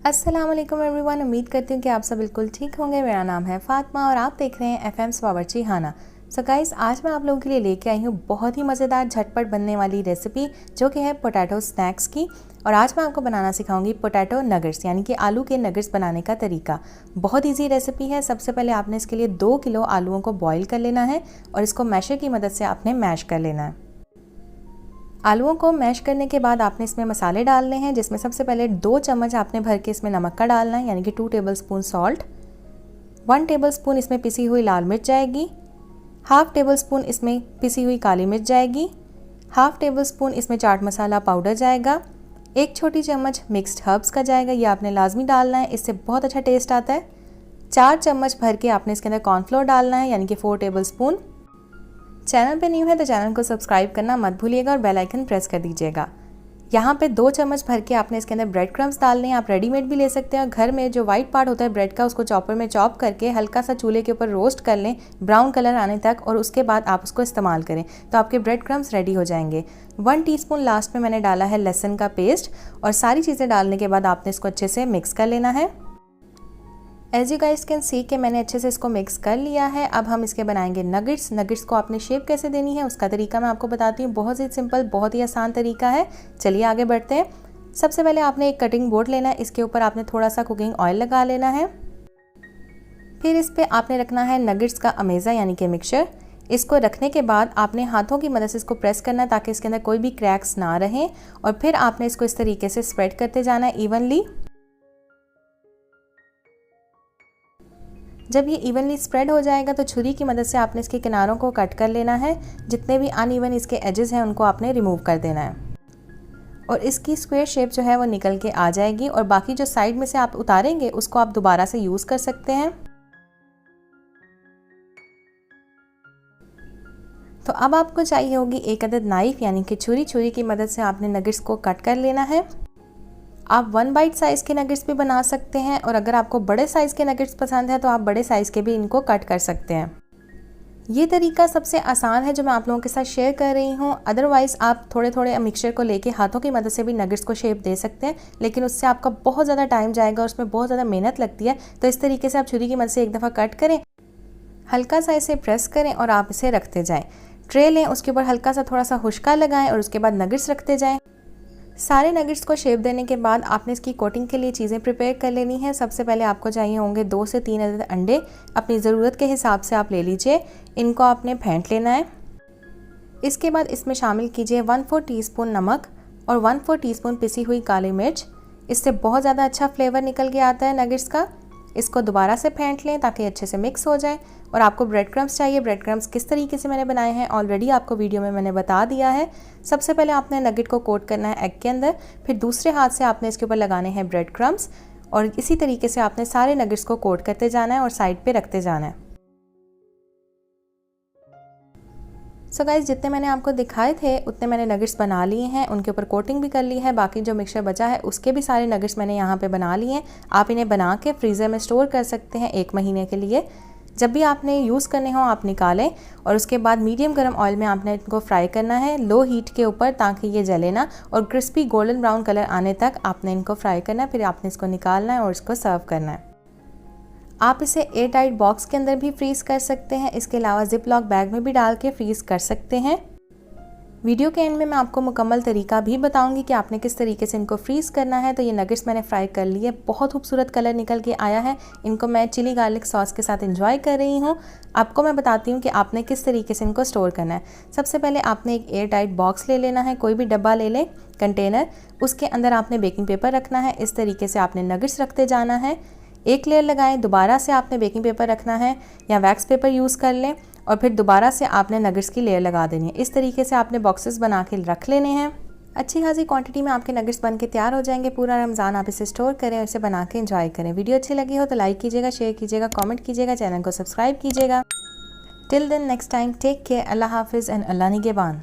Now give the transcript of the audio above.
अस्सलाम वालेकुम एवरीवन। उम्मीद करती हूँ कि आप सब बिल्कुल ठीक होंगे। मेरा नाम है फातिमा और आप देख रहे हैं एफएम्स बावर्ची खाना। सो गाइस, आज मैं आप लोगों के लिए लेके आई हूँ बहुत ही मज़ेदार झटपट बनने वाली रेसिपी जो कि है पोटैटो स्नैक्स की। और आज मैं आपको बनाना सिखाऊंगी पोटैटो नगेट्स, यानी कि आलू के नगेट्स बनाने का तरीका। बहुत ईजी रेसिपी है। सबसे पहले आपने इसके लिए 2 किलो आलूओं को बॉईल कर लेना है और इसको मैशर की मदद से आपने मैश कर लेना है। आलूओं को मैश करने के बाद आपने इसमें मसाले डालने हैं, जिसमें सबसे पहले 2 चम्मच आपने भर के इसमें नमक का डालना है, यानी कि 2 टेबलस्पून सॉल्ट, 1 टेबलस्पून इसमें पिसी हुई लाल मिर्च जाएगी, हाफ टेबलस्पून इसमें पिसी हुई काली मिर्च जाएगी, हाफ टेबलस्पून इसमें चाट मसाला पाउडर जाएगा, 1 छोटी चम्मच मिक्स्ड हर्ब्स का जाएगा, ये आपने लाजमी डालना है, इससे बहुत अच्छा टेस्ट आता है। 4 चम्मच भर के आपने इसके अंदर कॉर्नफ्लोर डालना है, यानी कि 4 टेबलस्पून। चैनल पे न्यू है तो चैनल को सब्सक्राइब करना मत भूलिएगा और बेल आइकन प्रेस कर दीजिएगा। यहाँ पे 2 चम्मच भर के आपने इसके अंदर ब्रेड क्रम्स डालने हैं। आप रेडीमेड भी ले सकते हैं और घर में जो वाइट पार्ट होता है ब्रेड का, उसको चॉपर में चॉप करके हल्का सा चूल्हे के ऊपर रोस्ट कर लें ब्राउन कलर आने तक, और उसके बाद आप उसको इस्तेमाल करें तो आपके ब्रेड क्रम्स रेडी हो जाएंगे। 1 टीस्पून लास्ट में मैंने डाला है लहसुन का पेस्ट, और सारी चीज़ें डालने के बाद आपने इसको अच्छे से मिक्स कर लेना है। As you guys can see कि मैंने अच्छे से इसको मिक्स कर लिया है। अब हम इसके बनाएंगे नगेट्स। नगेट्स को आपने शेप कैसे देनी है उसका तरीका मैं आपको बताती हूँ। बहुत ही सिंपल, बहुत ही आसान तरीका है। चलिए आगे बढ़ते हैं। सबसे पहले आपने एक कटिंग बोर्ड लेना है, इसके ऊपर आपने थोड़ा सा कुकिंग ऑयल लगा लेना है। फिर इस पर आपने रखना है नगेट्स का अमेज़ा, यानी कि मिक्सचर। इसको रखने के बाद आपने हाथों की मदद से इसको प्रेस करना है ताकि इसके अंदर कोई भी क्रैक्स ना रहें, और फिर आपने इसको इस तरीके से स्प्रेड करते जाना है इवनली। जब ये इवनली स्प्रेड हो जाएगा तो छुरी की मदद से आपने इसके किनारों को कट कर लेना है। जितने भी अनइवन इसके एजेस हैं उनको आपने रिमूव कर देना है, और इसकी स्क्वायर शेप जो है वो निकल के आ जाएगी। और बाकी जो साइड में से आप उतारेंगे उसको आप दोबारा से यूज़ कर सकते हैं। तो अब आपको चाहिए होगी एक अदद नाइफ, यानी कि छुरी की मदद से आपने नगेट्स को कट कर लेना है। आप 1 बाइट साइज़ के नगेट्स भी बना सकते हैं, और अगर आपको बड़े साइज़ के नगेट्स पसंद है तो आप बड़े साइज़ के भी इनको कट कर सकते हैं। ये तरीका सबसे आसान है जो मैं आप लोगों के साथ शेयर कर रही हूँ। अदरवाइज़ आप थोड़े थोड़े मिक्सचर को लेके हाथों की मदद से भी नगेट्स को शेप दे सकते हैं, लेकिन उससे आपका बहुत ज़्यादा टाइम जाएगा और उसमें बहुत ज़्यादा मेहनत लगती है। तो इस तरीके से आप छुरी की मदद से एक दफ़ा कट करें, हल्का सा इसे प्रेस करें और आप इसे रखते जाएँ। ट्रे लें, उसके ऊपर हल्का सा थोड़ा सा खुशका लगाएँ और उसके बाद नगेट्स रखते जाएँ। सारे नगेट्स को शेप देने के बाद आपने इसकी कोटिंग के लिए चीज़ें प्रिपेयर कर लेनी है। सबसे पहले आपको चाहिए होंगे 2 से 3 अदद अंडे। अपनी ज़रूरत के हिसाब से आप ले लीजिए। इनको आपने फेंट लेना है। इसके बाद इसमें शामिल कीजिए 1/4 टीस्पून नमक और 1/4 टीस्पून पिसी हुई काली मिर्च। इससे बहुत ज़्यादा अच्छा फ्लेवर निकल के आता है नगेट्स का। इसको दोबारा से फेंट लें ताकि अच्छे से मिक्स हो जाए। और आपको ब्रेड क्रम्स चाहिए। ब्रेड क्रम्स किस तरीके से मैंने बनाए हैं ऑलरेडी आपको वीडियो में मैंने बता दिया है। सबसे पहले आपने नगेट को कोट करना है एग के अंदर, फिर दूसरे हाथ से आपने इसके ऊपर लगाने हैं ब्रेड क्रम्स, और इसी तरीके से आपने सारे नगेट्स को कोट करते जाना है और साइड पे रखते जाना है। सो गाइस, जितने मैंने आपको दिखाए थे उतने मैंने नगेट्स बना लिए हैं, उनके ऊपर कोटिंग भी कर ली है। बाकी जो मिक्सचर बचा है उसके भी सारे नगेट्स मैंने यहाँ पे बना लिए हैं। आप इन्हें बना के फ्रीज़र में स्टोर कर सकते हैं 1 महीने के लिए। जब भी आपने यूज़ करने हो आप निकालें, और उसके बाद मीडियम गर्म ऑयल में आपने इनको फ्राई करना है लो हीट के ऊपर, ताकि ये जले ना, और क्रिस्पी गोल्डन ब्राउन कलर आने तक आपने इनको फ्राई करना है। फिर आपने इसको निकालना है और इसको सर्व करना है। आप इसे एयर टाइट बॉक्स के अंदर भी फ्रीज़ कर सकते हैं। इसके अलावा जिप लॉक बैग में भी डाल के फ्रीज़ कर सकते हैं। वीडियो के एंड में मैं आपको मुकम्मल तरीका भी बताऊंगी कि आपने किस तरीके से इनको फ्रीज़ करना है। तो ये नगेट्स मैंने फ्राई कर लिए, बहुत खूबसूरत कलर निकल के आया है। इनको मैं चिली गार्लिक सॉस के साथ एंजॉय कर रही हूँ। आपको मैं बताती हूँ कि आपने किस तरीके से इनको स्टोर करना है। सबसे पहले आपने एक एयर टाइट बॉक्स ले लेना है, कोई भी डब्बा ले लें, कंटेनर। उसके अंदर आपने बेकिंग पेपर रखना है। इस तरीके से आपने नगेट्स रखते जाना है। एक लेयर लगाएं, दोबारा से आपने बेकिंग पेपर रखना है या वैक्स पेपर यूज़ कर लें, और फिर दोबारा से आपने नगेट्स की लेयर लगा देनी है। इस तरीके से आपने बॉक्सेस बना के रख लेने हैं। अच्छी खासी क्वांटिटी में आपके नगेट्स बन के तैयार हो जाएंगे। पूरा रमज़ान आप इसे स्टोर करें और इसे बना के एंजॉय करें। वीडियो अच्छी लगी हो तो लाइक कीजिएगा, शेयर कीजिएगा, कमेंट कीजिएगा, चैनल को सब्सक्राइब कीजिएगा। Till then next time, take care, अल्लाह हाफिज़ एंड अल्लाह निगहबान।